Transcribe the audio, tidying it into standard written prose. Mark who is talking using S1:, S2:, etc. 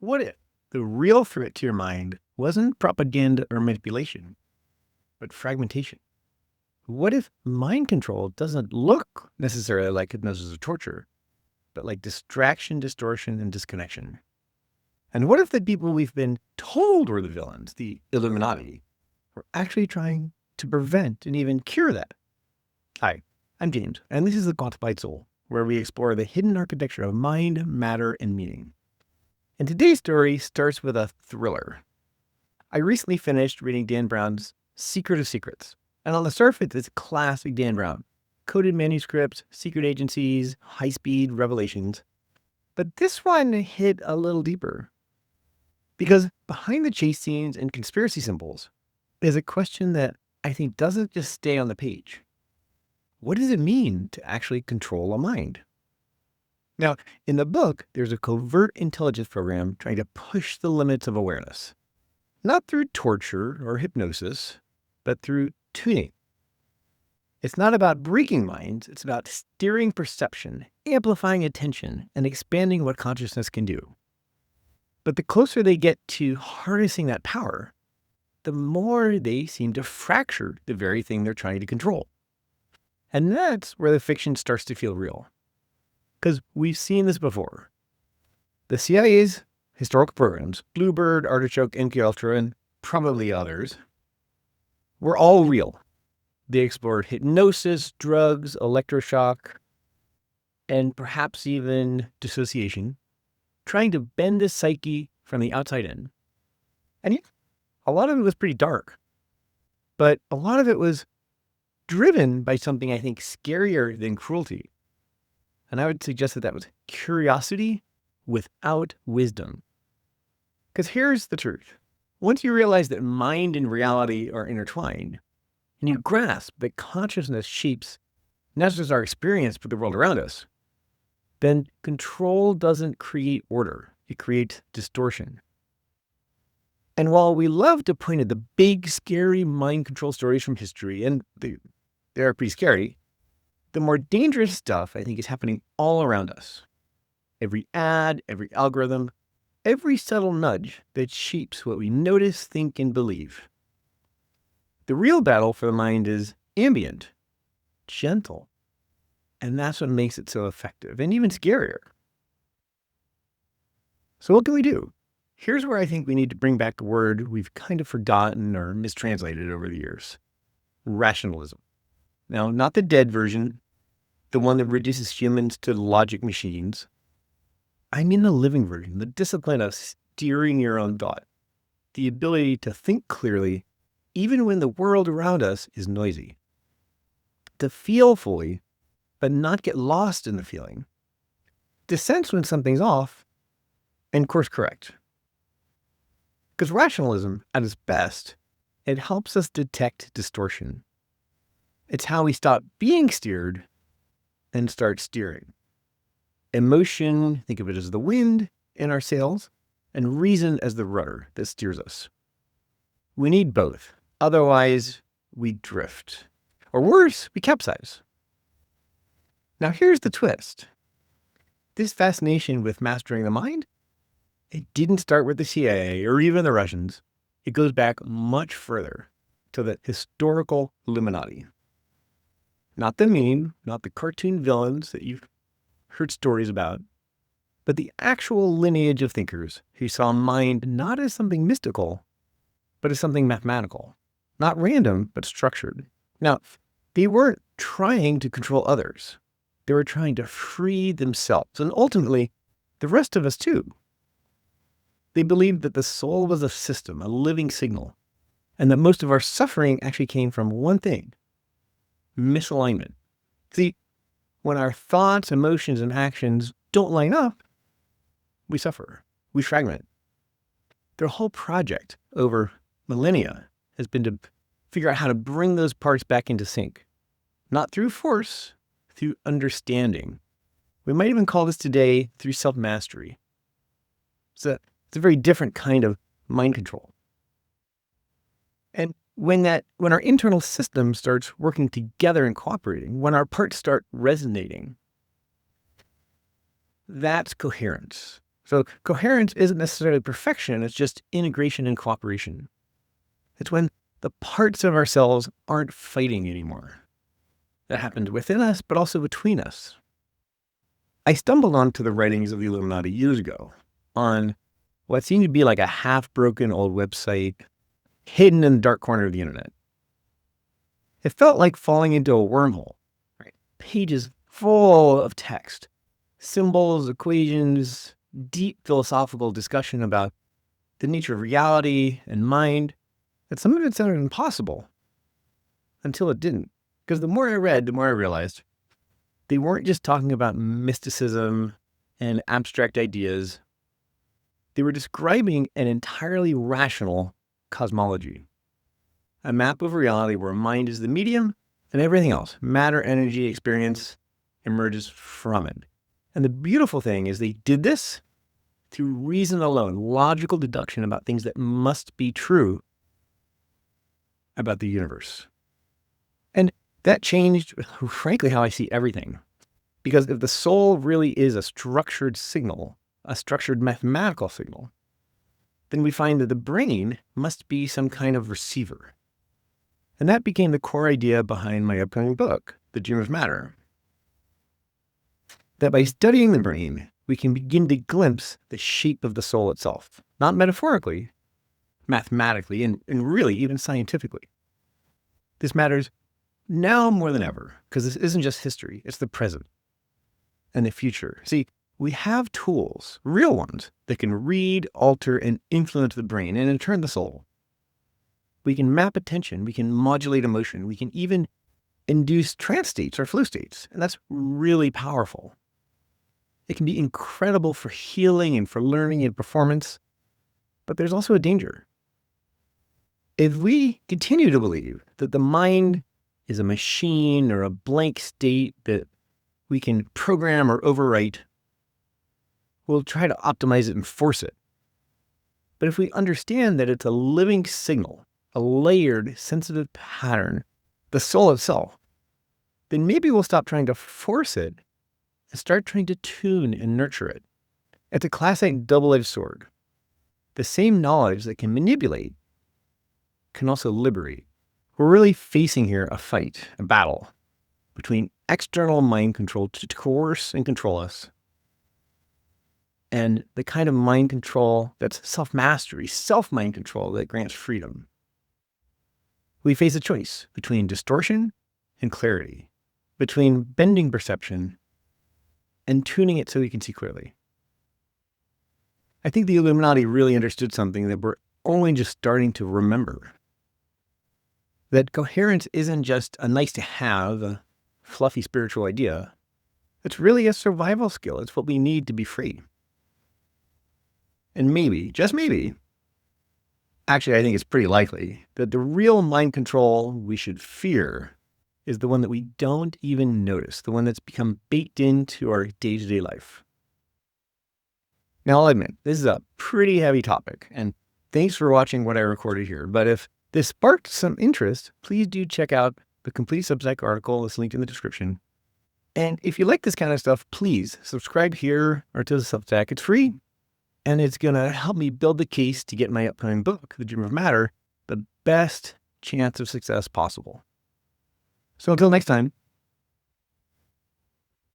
S1: What if the real threat to your mind wasn't propaganda or manipulation, but fragmentation? What if mind control doesn't look necessarily like hypnosis or torture, but like distraction, distortion, and disconnection? And what if the people we've been told were the villains, the Illuminati, were actually trying to prevent and even cure that? Hi, I'm James, and this is the Quantified Soul, where we explore the hidden architecture of mind, matter, and meaning. And today's story starts with a thriller. I recently finished reading Dan Brown's Secret of Secrets, and on the surface, it's classic Dan Brown. Coded manuscripts, secret agencies, high-speed revelations. But this one hit a little deeper. Because behind the chase scenes and conspiracy symbols is a question that I think doesn't just stay on the page. What does it mean to actually control a mind? Now, in the book, there's a covert intelligence program trying to push the limits of awareness. Not through torture or hypnosis, but through tuning. It's not about breaking minds, it's about steering perception, amplifying attention, and expanding what consciousness can do. But the closer they get to harnessing that power, the more they seem to fracture the very thing they're trying to control. And that's where the fiction starts to feel real. Because we've seen this before. The CIA's historical programs, Bluebird, Artichoke, MKUltra, and probably others, were all real. They explored hypnosis, drugs, electroshock, and perhaps even dissociation, trying to bend the psyche from the outside in. And yeah, a lot of it was pretty dark. But a lot of it was driven by something I think scarier than cruelty. And I would suggest that was curiosity without wisdom. Because here's the truth. Once you realize that mind and reality are intertwined, and you grasp that consciousness shapes not just our experience, but the world around us, then control doesn't create order. It creates distortion. And while we love to point at the big, scary mind control stories from history, and they are pretty scary, the more dangerous stuff, I think, is happening all around us. Every ad, every algorithm, every subtle nudge that shapes what we notice, think, and believe. The real battle for the mind is ambient, gentle, and that's what makes it so effective and even scarier. So what can we do? Here's where I think we need to bring back a word we've kind of forgotten or mistranslated over the years. Rationalism. Now, not the dead version, the one that reduces humans to logic machines. I mean the living version, the discipline of steering your own thought, the ability to think clearly even when the world around us is noisy, to feel fully, but not get lost in the feeling, to sense when something's off, and course correct. Because rationalism, at its best, it helps us detect distortion. It's how we stop being steered and start steering. Emotion, think of it as the wind in our sails, and reason as the rudder that steers us. We need both. Otherwise, we drift. Or worse, we capsize. Now here's the twist. This fascination with mastering the mind, it didn't start with the CIA or even the Russians. It goes back much further to the historical Illuminati. Not the meme, not the cartoon villains that you've heard stories about, but the actual lineage of thinkers who saw mind not as something mystical, but as something mathematical. Not random, but structured. Now, they weren't trying to control others. They were trying to free themselves, and ultimately, the rest of us too. They believed that the soul was a system, a living signal, and that most of our suffering actually came from one thing: misalignment. See, when our thoughts, emotions, and actions don't line up, we suffer, we fragment. Their whole project over millennia has been to figure out how to bring those parts back into sync. Not through force, through understanding. We might even call this today through self-mastery. It's a very different kind of mind control. And when our internal system starts working together and cooperating, when our parts start resonating, that's coherence. So coherence isn't necessarily perfection, it's just integration and cooperation. It's when the parts of ourselves aren't fighting anymore. That happens within us, but also between us. I stumbled onto the writings of the Illuminati years ago on what seemed to be like a half-broken old website hidden in the dark corner of the internet. It felt like falling into a wormhole, right? Pages full of text, symbols, equations, deep philosophical discussion about the nature of reality and mind, that some of it sounded impossible until it didn't. Because the more I read, the more I realized they weren't just talking about mysticism and abstract ideas. They were describing an entirely rational cosmology, a map of reality where mind is the medium and everything else, matter, energy, experience, emerges from it. And the beautiful thing is they did this through reason alone, logical deduction about things that must be true about the universe. And that changed, frankly, how I see everything. Because if the soul really is a structured signal, a structured mathematical signal, then we find that the brain must be some kind of receiver. And that became the core idea behind my upcoming book, The Dream of Matter. That by studying the brain, we can begin to glimpse the shape of the soul itself. Not metaphorically, mathematically, and really even scientifically. This matters now more than ever, because this isn't just history, it's the present and the future. See, we have tools, real ones, that can read, alter, and influence the brain, and in turn the soul. We can map attention, we can modulate emotion, we can even induce trance states or flow states, and that's really powerful. It can be incredible for healing and for learning and performance, but there's also a danger. If we continue to believe that the mind is a machine or a blank state that we can program or overwrite, we'll try to optimize it and force it. But if we understand that it's a living signal, a layered, sensitive pattern, the soul itself, then maybe we'll stop trying to force it and start trying to tune and nurture it. It's a classic double-edged sword. The same knowledge that can manipulate can also liberate. We're really facing here a fight, a battle between external mind control to coerce and control us, and the kind of mind control that's self-mastery, self-mind control that grants freedom. We face a choice between distortion and clarity, between bending perception and tuning it so we can see clearly. I think the Illuminati really understood something that we're only just starting to remember. That coherence isn't just a nice to have, a fluffy spiritual idea. It's really a survival skill. It's what we need to be free. And maybe, just maybe, actually I think it's pretty likely, that the real mind control we should fear is the one that we don't even notice, the one that's become baked into our day-to-day life. Now, I'll admit, this is a pretty heavy topic, and thanks for watching what I recorded here. But if this sparked some interest, please do check out the complete Substack article that's linked in the description. And if you like this kind of stuff, please subscribe here or to the Substack. It's free, and it's going to help me build the case to get my upcoming book, The Dream of Matter, the best chance of success possible. So until next time,